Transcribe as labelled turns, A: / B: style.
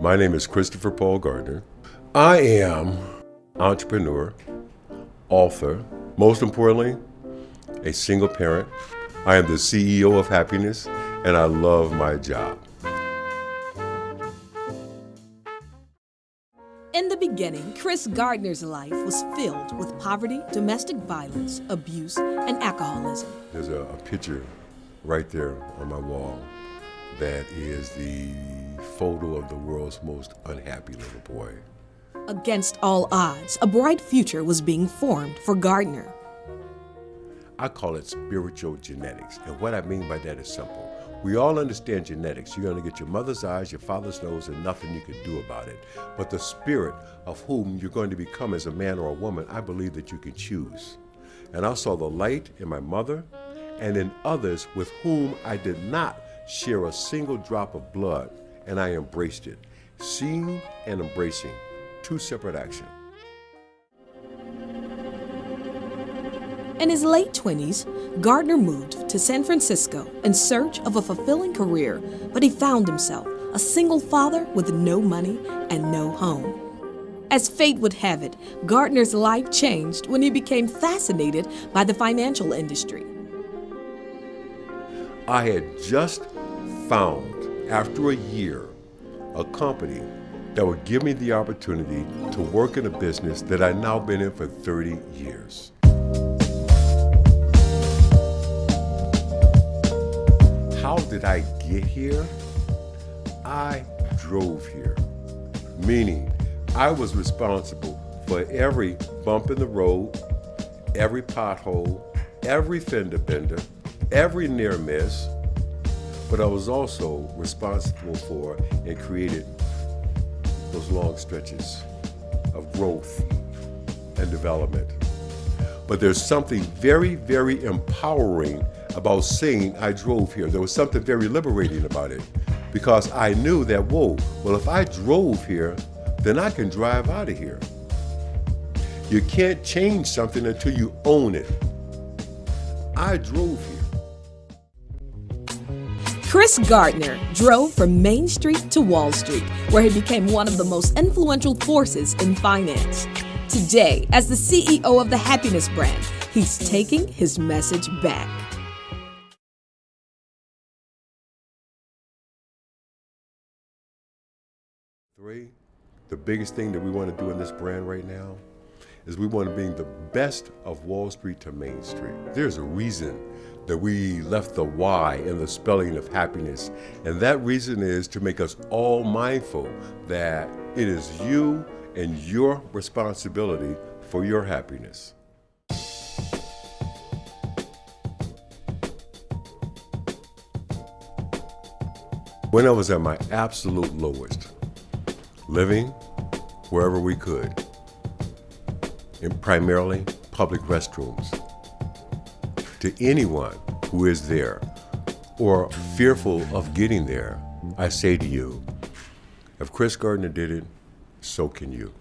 A: My name is Christopher Paul Gardner. I am entrepreneur, author, most importantly, a single parent. I am the CEO of happiness, and I love my job.
B: In the beginning, Chris Gardner's life was filled with poverty, domestic violence, abuse, and alcoholism.
A: There's a picture right there on my wall that is the photo of the world's most unhappy little boy.
B: Against all odds, a bright future was being formed for Gardner.
A: I call it spiritual genetics, and what I mean by that is simple. We all understand genetics. You're going to get your mother's eyes, your father's nose, and nothing you can do about it. But the spirit of whom you're going to become as a man or a woman, I believe that you can choose. And I saw the light in my mother and in others with whom I did not share a single drop of blood, and I embraced it. Seeing and embracing, two separate actions.
B: In his late 20s, Gardner moved to San Francisco in search of a fulfilling career, but he found himself a single father with no money and no home. As fate would have it, Gardner's life changed when he became fascinated by the financial industry.
A: I had just found, after a year, a company that would give me the opportunity to work in a business that I'd now been in for 30 years. How did I get here? I drove here, meaning I was responsible for every bump in the road, every pothole, every fender bender, every near miss, but I was also responsible for and created those long stretches of growth and development. But there's something very, very empowering about saying I drove here. There was something very liberating about it because I knew that, whoa, well, if I drove here, then I can drive out of here. You can't change something until you own it. I drove here.
B: Chris Gardner drove from Main Street to Wall Street, where he became one of the most influential forces in finance. Today, as the CEO of the happiness brand, he's taking his message back.
A: Three, the biggest thing that we want to do in this brand right now is we want to bring the best of Wall Street to Main Street. There's a reason that we left the Y in the spelling of happiness, and that reason is to make us all mindful that it is you and your responsibility for your happiness. When I was at my absolute lowest, living wherever we could, in primarily public restrooms, to anyone who is there or fearful of getting there, I say to you, if Chris Gardner did it, so can you.